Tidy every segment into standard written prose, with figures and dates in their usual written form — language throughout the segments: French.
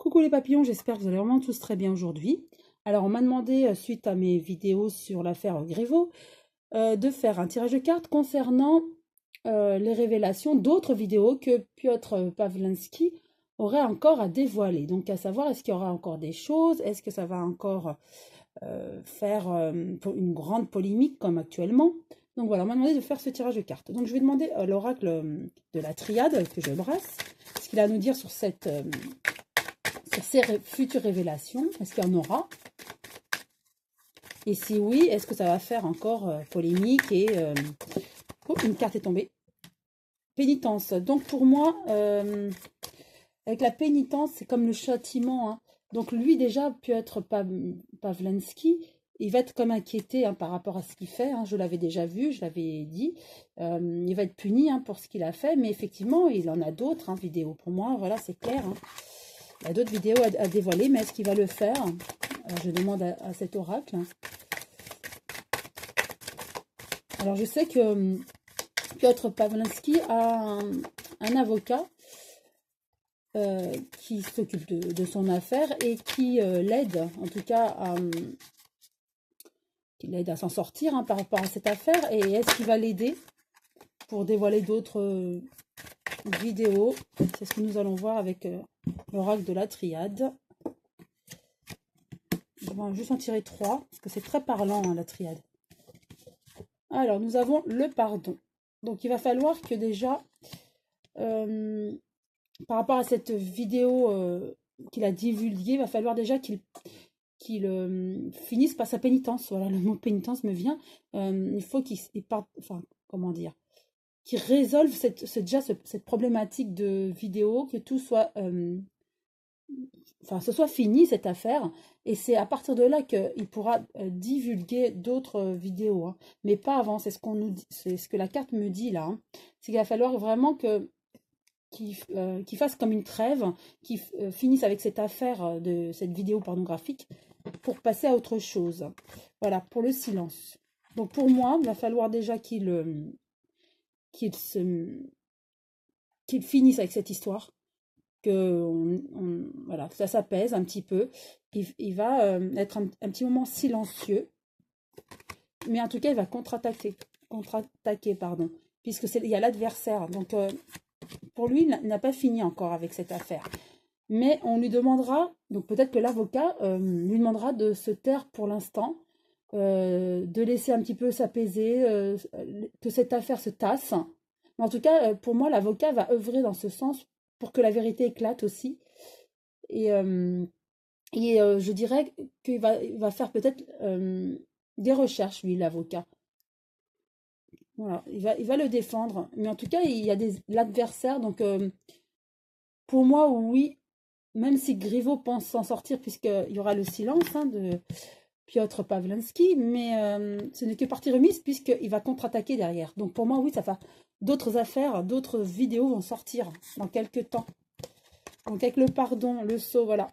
Coucou les papillons, j'espère que vous allez vraiment tous très bien aujourd'hui. Alors on m'a demandé, suite à mes vidéos sur l'affaire Griveaux, de faire un tirage de cartes concernant les révélations d'autres vidéos que Piotr Pawlenski aurait encore à dévoiler. Donc à savoir, est-ce qu'il y aura encore des choses, est-ce que ça va encore faire une grande polémique comme actuellement. Donc voilà, on m'a demandé de faire ce tirage de cartes. Donc je vais demander à l'oracle de la triade que je brasse, ce qu'il a à nous dire sur cette... sur ces futures révélations, est-ce qu'il y en aura? Et si oui, est-ce que ça va faire encore polémique et... Oh, une carte est tombée. Pénitence. Donc pour moi, avec la pénitence, c'est comme le châtiment. Hein. Donc lui déjà, Piotr Pawlenski, il va être comme inquiété par rapport à ce qu'il fait. Hein. Je l'avais déjà vu, je l'avais dit. Il va être puni pour ce qu'il a fait. Mais effectivement, il en a d'autres vidéos. Pour moi, voilà, c'est clair. Hein. Il y a d'autres vidéos à dévoiler, mais est-ce qu'il va le faire? Alors, je demande à cet oracle. Alors, je sais que Piotr Pawlenski a un avocat qui s'occupe de son affaire et qui l'aide, en tout cas, qui l'aide à s'en sortir par rapport à cette affaire. Et est-ce qu'il va l'aider pour dévoiler d'autres vidéos? C'est ce que nous allons voir avec l'oracle de la triade. Je vais juste en tirer 3, parce que c'est très parlant, la triade. Alors, nous avons le pardon. Donc, il va falloir que déjà, par rapport à cette vidéo qu'il a divulguée, il va falloir déjà qu'il finisse par sa pénitence. Voilà, le mot pénitence me vient. Il faut qu'il parte, enfin, comment dire, qu'il résolve cette problématique de vidéo, que tout soit... ce soit fini cette affaire, et c'est à partir de là qu'il pourra divulguer d'autres vidéos, hein. Mais pas avant. C'est ce qu'on nous dit, c'est ce que la carte me dit là. Hein. C'est qu'il va falloir vraiment qu'il fasse comme une trêve, qu'il finisse avec cette affaire de cette vidéo pornographique pour passer à autre chose. Voilà, pour le silence. Donc pour moi, il va falloir déjà qu'il finisse avec cette histoire. Voilà, que ça s'apaise un petit peu. Il va être un petit moment silencieux. Mais en tout cas, il va contre-attaquer, pardon. Puisque il y a l'adversaire. Donc, pour lui, il n'a pas fini encore avec cette affaire. Mais on lui demandera, donc peut-être que l'avocat lui demandera de se taire pour l'instant, de laisser un petit peu s'apaiser, que cette affaire se tasse. Mais en tout cas, pour moi, l'avocat va œuvrer dans ce sens pour que la vérité éclate aussi. Et je dirais qu'il va faire peut-être des recherches, lui, l'avocat. Voilà, il va le défendre. Mais en tout cas, il y a l'adversaire. Donc, pour moi, oui, même si Griveaux pense s'en sortir, puisqu'il y aura le silence de Piotr Pawlenski, mais ce n'est que partie remise, puisqu'il va contre-attaquer derrière. Donc, pour moi, oui, ça va. D'autres affaires, d'autres vidéos vont sortir dans quelques temps. Donc avec le pardon, le sceau, voilà.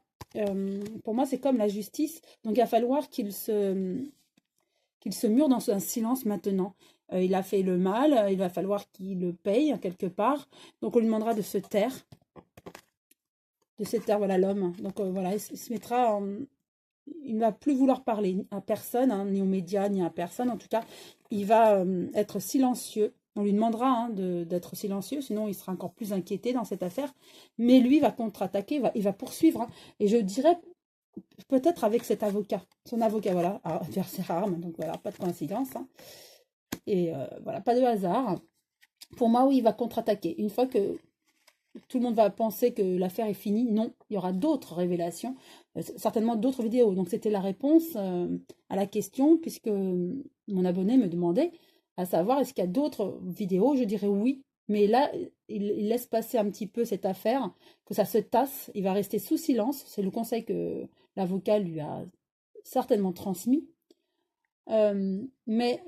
Pour moi, c'est comme la justice. Donc il va falloir qu'il se mure dans un silence maintenant. Il a fait le mal, il va falloir qu'il le paye quelque part. Donc on lui demandera de se taire. De se taire, voilà l'homme. Donc voilà, il se mettra il ne va plus vouloir parler à personne, ni aux médias, ni à personne. En tout cas, il va être silencieux. On lui demandera d'être silencieux, sinon il sera encore plus inquiété dans cette affaire. Mais lui va contre-attaquer, il va poursuivre. Hein. Et je dirais peut-être avec cet avocat. Son avocat, voilà, adversaire arme. Donc voilà, pas de coïncidence. Hein. Et voilà, pas de hasard. Pour moi, oui, il va contre-attaquer. Une fois que tout le monde va penser que l'affaire est finie, non, il y aura d'autres révélations, certainement d'autres vidéos. Donc c'était la réponse à la question, puisque mon abonné me demandait à savoir est-ce qu'il y a d'autres vidéos. Je dirais oui, mais là, il laisse passer un petit peu cette affaire, que ça se tasse, il va rester sous silence. C'est le conseil que l'avocat lui a certainement transmis. Mais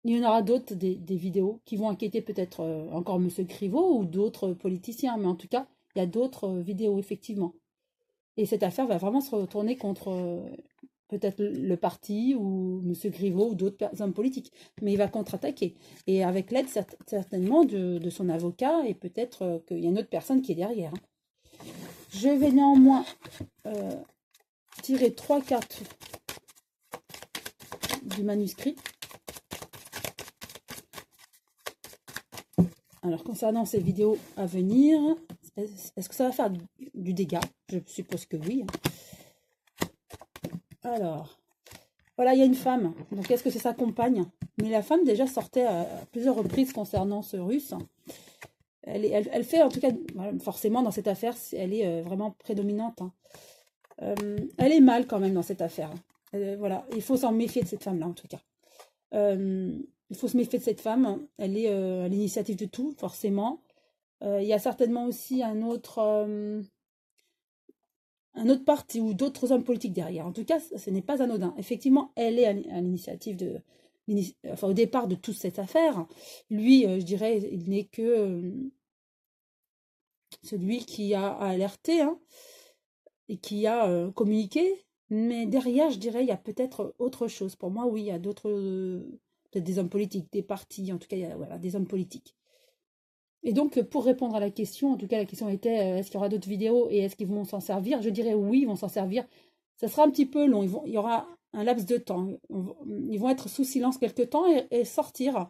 il y en aura d'autres, des vidéos qui vont inquiéter peut-être encore M. Griveaux ou d'autres politiciens. Mais en tout cas, il y a d'autres vidéos, effectivement. Et cette affaire va vraiment se retourner contre peut-être le parti ou M. Griveaux ou d'autres hommes politiques. Mais il va contre-attaquer. Et avec l'aide certainement de son avocat, et peut-être qu'il y a une autre personne qui est derrière. Hein. Je vais néanmoins tirer 3 cartes du manuscrit. Alors, concernant ces vidéos à venir, est-ce que ça va faire du dégât? Je suppose que oui. Alors, voilà, il y a une femme. Donc, est-ce que c'est sa compagne? Mais la femme déjà sortait à plusieurs reprises concernant ce russe. Elle fait, en tout cas, forcément, dans cette affaire, elle est vraiment prédominante. Elle est mal quand même dans cette affaire. Voilà, il faut s'en méfier de cette femme-là, en tout cas. Il faut se méfier de cette femme. Elle est à l'initiative de tout, forcément. Il y a certainement aussi un autre parti ou d'autres hommes politiques derrière. En tout cas, ce n'est pas anodin. Effectivement, elle est à l'initiative de... Enfin, au départ de toute cette affaire. Lui, je dirais, il n'est que celui qui a alerté et qui a communiqué. Mais derrière, je dirais, il y a peut-être autre chose. Pour moi, oui, il y a d'autres... peut-être des hommes politiques, des partis, en tout cas, il y a voilà, des hommes politiques. Et donc, pour répondre à la question, en tout cas, la question était, est-ce qu'il y aura d'autres vidéos et est-ce qu'ils vont s'en servir? Je dirais oui, ils vont s'en servir. Ça sera un petit peu long, il y aura un laps de temps. Ils vont être sous silence quelque temps et sortir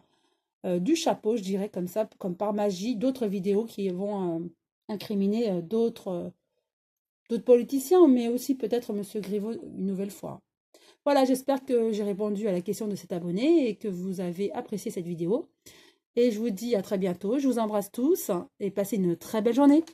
du chapeau, je dirais comme ça, comme par magie, d'autres vidéos qui vont incriminer d'autres politiciens, mais aussi peut-être M. Griveaux une nouvelle fois. Voilà, j'espère que j'ai répondu à la question de cet abonné et que vous avez apprécié cette vidéo. Et je vous dis à très bientôt. Je vous embrasse tous et passez une très belle journée.